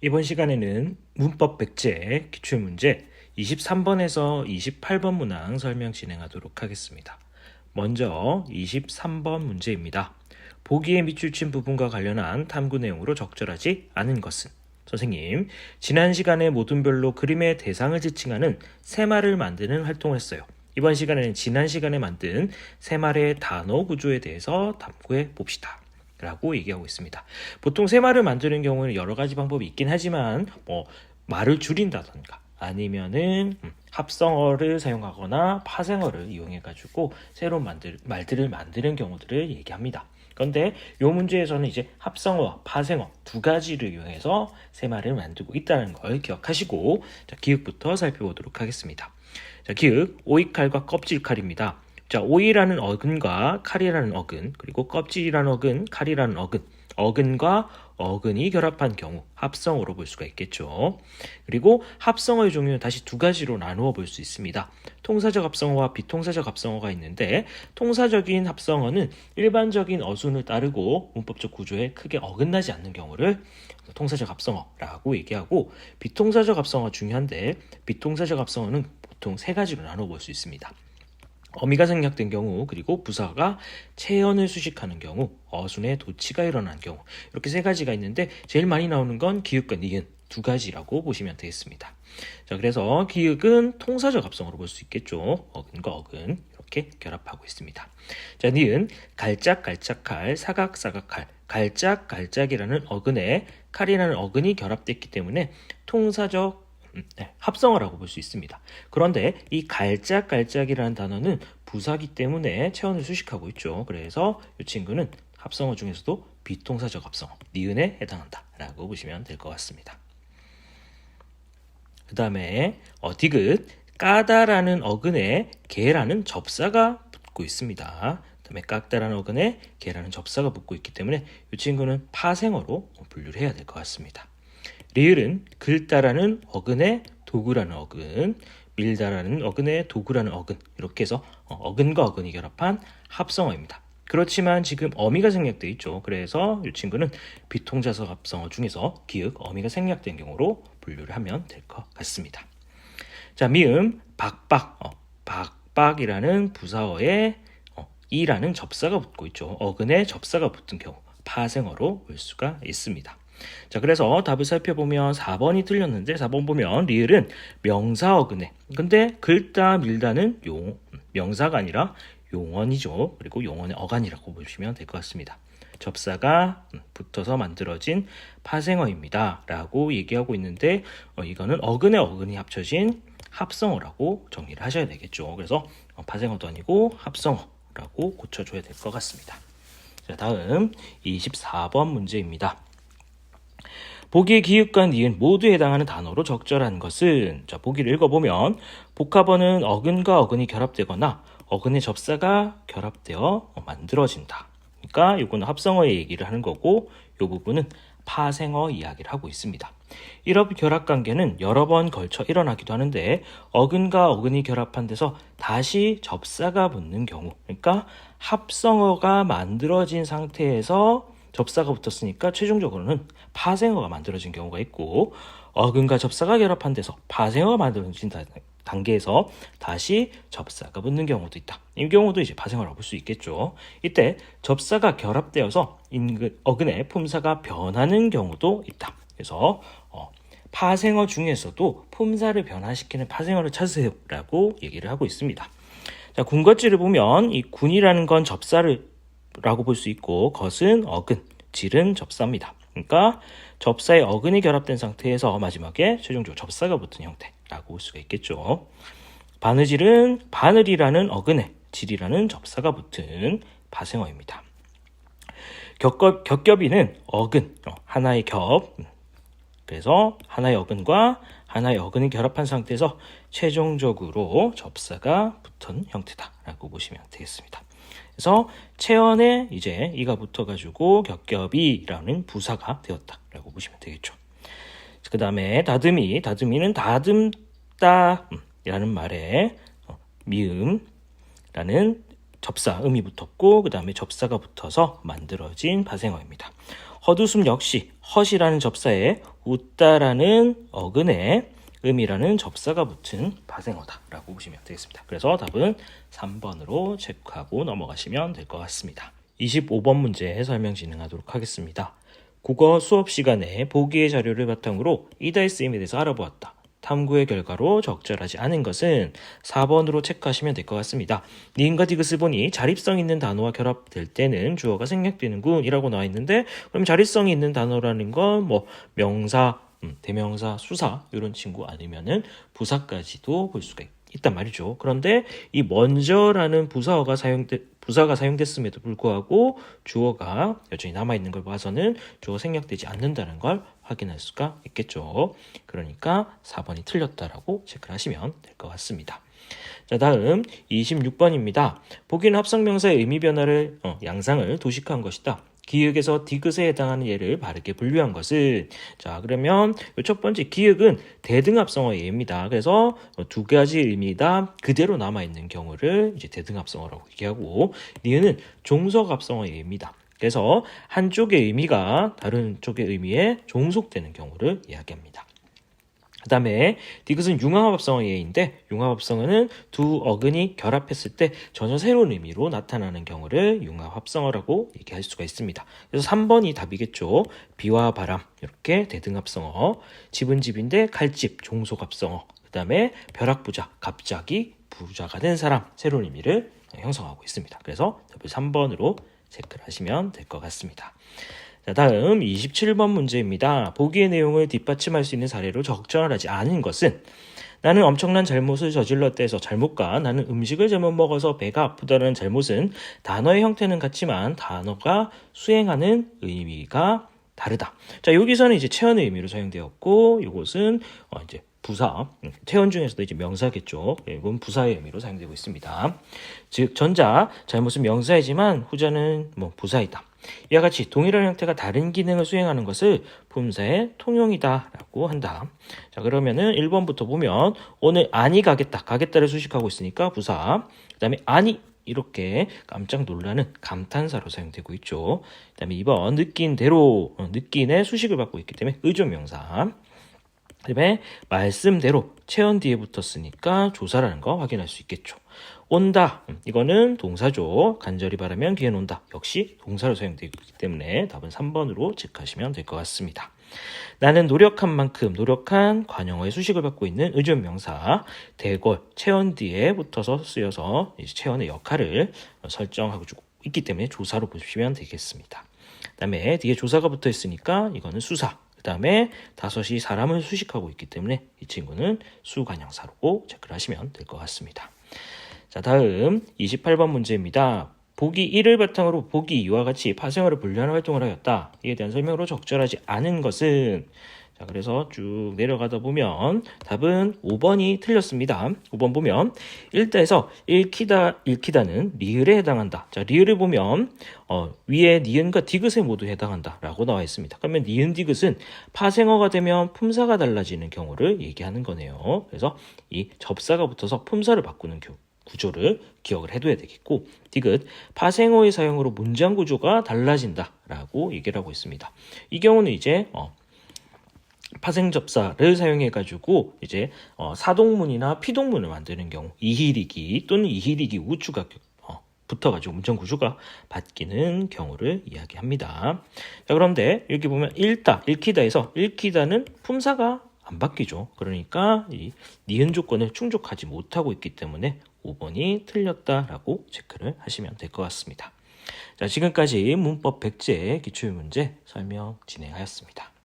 이번 시간에는 문법 백제 기출문제 23번에서 28번 문항 설명 진행하도록 하겠습니다. 먼저 23번 문제입니다. 보기에 밑줄 친 부분과 관련한 탐구 내용으로 적절하지 않은 것은? 선생님, 지난 시간에 모든 별로 그림의 대상을 지칭하는 새말을 만드는 활동을 했어요. 이번 시간에는 지난 시간에 만든 새말의 단어 구조에 대해서 탐구해 봅시다. 라고 얘기하고 있습니다. 보통 새말을 만드는 경우는 여러 가지 방법이 있긴 하지만 말을 줄인다던가 아니면은 합성어를 사용하거나 파생어를 이용해 가지고 새로운 말들을 만드는 경우들을 얘기합니다. 그런데 이 문제에서는 이제 합성어와 파생어 두 가지를 이용해서 새말을 만들고 있다는 걸 기억하시고, 자, 기읍부터 살펴보도록 하겠습니다. 자, 기읍 오이칼과 껍질칼입니다. 자, 오이라는 어근과 칼이라는 어근, 그리고 껍질이라는 어근, 칼이라는 어근, 어근과 어근이 결합한 경우 합성어로 볼 수가 있겠죠. 그리고 합성어의 종류는 다시 두 가지로 나누어 볼 수 있습니다. 통사적 합성어와 비통사적 합성어가 있는데, 통사적인 합성어는 일반적인 어순을 따르고 문법적 구조에 크게 어긋나지 않는 경우를 통사적 합성어라고 얘기하고, 비통사적 합성어가 중요한데 비통사적 합성어는 보통 세 가지로 나누어 볼 수 있습니다. 어미가 생략된 경우, 그리고 부사가 체연을 수식하는 경우, 어순의 도치가 일어난 경우, 이렇게 세 가지가 있는데 제일 많이 나오는 건 기읍과 니은 두 가지라고 보시면 되겠습니다. 자, 그래서 기읍은 통사적 합성어로 볼 수 있겠죠. 어근과 어근 이렇게 결합하고 있습니다. 자, 니은 갈짝갈짝칼, 사각사각칼, 갈짝갈짝이라는 어근에 칼이라는 어근이 결합됐기 때문에 통사적 합성어라고 볼 수 있습니다. 그런데 이 갈짝갈짝이라는 단어는 부사기 때문에 체언을 수식하고 있죠. 그래서 이 친구는 합성어 중에서도 비통사적 합성어, 니은에 해당한다 라고 보시면 될 것 같습니다. 그 다음에 디귿 까다라는 어근에 개라는 접사가 붙고 있습니다. 그 다음에 깎다라는 어근에 개라는 접사가 붙고 있기 때문에 이 친구는 파생어로 분류를 해야 될 것 같습니다. 리을은 긁다라는 어근에 도구라는 어근, 밀다라는 어근에 도구라는 어근, 이렇게 해서 어근과 어근이 결합한 합성어입니다. 그렇지만 지금 어미가 생략되어 있죠. 그래서 이 친구는 비통사적 합성어 중에서 기읍, 어미가 생략된 경우로 분류를 하면 될 것 같습니다. 자, 미음 박박, 박박이라는 부사어에 이라는 접사가 붙고 있죠. 어근에 접사가 붙은 경우 파생어로 볼 수가 있습니다. 자, 그래서 답을 살펴보면 4번이 틀렸는데, 4번 보면 리을은 명사 어근에, 근데 긁다 밀다는 명사가 아니라 용언이죠. 그리고 용언의 어간이라고 보시면 될 것 같습니다. 접사가 붙어서 만들어진 파생어입니다 라고 얘기하고 있는데, 이거는 어근의 어근이 합쳐진 합성어라고 정리를 하셔야 되겠죠. 그래서 파생어도 아니고 합성어라고 고쳐줘야 될 것 같습니다. 자, 다음 24번 문제입니다. 보기의 기읍과 니은 모두에 해당하는 단어로 적절한 것은? 자, 보기를 읽어보면 복합어는 어근과 어근이 결합되거나 어근의 접사가 결합되어 만들어진다. 그러니까 이거는 합성어의 얘기를 하는 거고, 이 부분은 파생어 이야기를 하고 있습니다. 이런 결합관계는 여러 번 걸쳐 일어나기도 하는데, 어근과 어근이 결합한 데서 다시 접사가 붙는 경우, 그러니까 합성어가 만들어진 상태에서 접사가 붙었으니까 최종적으로는 파생어가 만들어진 경우가 있고, 어근과 접사가 결합한 데서 파생어가 만들어진 단계에서 다시 접사가 붙는 경우도 있다. 이 경우도 이제 파생어라고 볼 수 있겠죠. 이때 접사가 결합되어서 어근의 품사가 변하는 경우도 있다. 그래서 파생어 중에서도 품사를 변화시키는 파생어를 찾으세요라고 얘기를 하고 있습니다. 자, 군것질을 보면 이 군이라는 건 접사를 라고 볼 수 있고, 것은 어근, 질은 접사입니다. 그러니까 접사의 어근이 결합된 상태에서 마지막에 최종적으로 접사가 붙은 형태라고 볼 수가 있겠죠. 바느질은 바늘이라는 어근에 질이라는 접사가 붙은 파생어입니다. 겹겹이는 어근, 하나의 겹, 그래서 하나의 어근과 하나의 어근이 결합한 상태에서 최종적으로 접사가 붙은 형태다라고 보시면 되겠습니다. 그래서 체언에 이제 이가 붙어가지고 겹겹이라는 부사가 되었다라고 보시면 되겠죠. 그 다음에 다듬이는 다듬다라는 말에 미음라는 접사, 음이 붙었고, 그 다음에 접사가 붙어서 만들어진 파생어입니다. 헛웃음 역시 헛이라는 접사에 웃다라는 어근에 음이라는 접사가 붙은 파생어다라고 보시면 되겠습니다. 그래서 답은 3번으로 체크하고 넘어가시면 될 것 같습니다. 25번 문제 설명 진행하도록 하겠습니다. 국어 수업 시간에 보기의 자료를 바탕으로 이다의 쓰임에 대해서 알아보았다. 탐구의 결과로 적절하지 않은 것은 4번으로 체크하시면 될 것 같습니다. 니은과 디귿을 보니 자립성 있는 단어와 결합될 때는 주어가 생략되는군 이라고 나와 있는데, 그럼 자립성이 있는 단어라는 건 뭐 명사, 대명사, 수사 이런 친구 아니면은 부사까지도 볼 수가 있단 말이죠. 그런데 이 먼저라는 부사가 사용됐음에도 불구하고 주어가 여전히 남아있는 걸 봐서는 주어가 생략되지 않는다는 걸 확인할 수가 있겠죠. 그러니까 4번이 틀렸다라고 체크를 하시면 될 것 같습니다. 자, 다음 26번입니다. 보기는 합성명사의 의미 변화를 양상을 도식한 것이다. 기역에서 디귿에 해당하는 예를 바르게 분류한 것은, 자, 그러면 첫 번째 기역은 대등합성어의 예입니다. 그래서 두 가지 의미가 그대로 남아있는 경우를 이제 대등합성어라고 얘기하고, 니은은 종속합성어의 예입니다. 그래서 한쪽의 의미가 다른 쪽의 의미에 종속되는 경우를 이야기합니다. 그 다음에 디귿은 융합합성어의 예인데, 융합합성어는 두 어근이 결합했을 때 전혀 새로운 의미로 나타나는 경우를 융합합성어라고 얘기할 수가 있습니다. 그래서 3번이 답이겠죠. 비와 바람 이렇게 대등합성어, 집은 집인데 칼집 종속합성어, 그 다음에 벼락부자 갑자기 부자가 된 사람 새로운 의미를 형성하고 있습니다. 그래서 답을 3번으로 체크를 하시면 될 것 같습니다. 자, 다음 27번 문제입니다. 보기의 내용을 뒷받침할 수 있는 사례로 적절하지 않은 것은, 나는 엄청난 잘못을 저질렀다 해서 잘못과 나는 음식을 잘못 먹어서 배가 아프다는 잘못은 단어의 형태는 같지만 단어가 수행하는 의미가 다르다. 자, 여기서는 이제 체언의 의미로 사용되었고, 이것은 이제 부사, 체언 중에서도 이제 명사겠죠. 이건 부사의 의미로 사용되고 있습니다. 즉 전자 잘못은 명사이지만 후자는 부사이다. 이와 같이 동일한 형태가 다른 기능을 수행하는 것을 품사의 통용이다라고 한다. 자, 그러면은 1번부터 보면 오늘 아니 가겠다를 수식하고 있으니까 부사. 그다음에 아니 이렇게 깜짝 놀라는 감탄사로 사용되고 있죠. 그다음에 2번 느낀 대로, 느낀의 수식을 받고 있기 때문에 의존명사. 그다음에 말씀대로 체언 뒤에 붙었으니까 조사라는 거 확인할 수 있겠죠. 온다, 이거는 동사죠. 간절히 바라면 기회는 온다. 역시 동사로 사용되고 있기 때문에 답은 3번으로 체크하시면 될 것 같습니다. 나는 노력한 만큼, 노력한 관용어의 수식을 받고 있는 의존명사. 대골, 체언 뒤에 붙어서 쓰여서 체언의 역할을 설정하고 있기 때문에 조사로 보시면 되겠습니다. 그 다음에 뒤에 조사가 붙어 있으니까 이거는 수사. 그 다음에 다섯이 사람을 수식하고 있기 때문에 이 친구는 수관형사로 체크를 하시면 될 것 같습니다. 자, 다음 28번 문제입니다. 보기 1을 바탕으로 보기 2와 같이 파생어를 분류하는 활동을 하였다. 이에 대한 설명으로 적절하지 않은 것은, 자, 그래서 쭉 내려가다 보면 답은 5번이 틀렸습니다. 5번 보면 읽다에서 읽히다는 리을에 해당한다. 자, 리을을 보면 위에 니은과 디귿에 모두 해당한다 라고 나와 있습니다. 그러면 니은 디귿은 파생어가 되면 품사가 달라지는 경우를 얘기하는 거네요. 그래서 이 접사가 붙어서 품사를 바꾸는 구조를 기억을 해둬야 되겠고, 디귿 파생어의 사용으로 문장 구조가 달라진다라고 얘기를 하고 있습니다. 이 경우는 이제 파생접사를 사용해가지고 이제 사동문이나 피동문을 만드는 경우, 이희리기 또는 이희리기 우추가 붙어가지고 문장 구조가 바뀌는 경우를 이야기합니다. 자, 그런데 여기 보면 읽히다에서 읽히다는 품사가 안 바뀌죠. 그러니까 이 니은 조건을 충족하지 못하고 있기 때문에 5번이 틀렸다라고 체크를 하시면 될 것 같습니다. 자, 지금까지 문법 백제 기출문제 설명 진행하였습니다.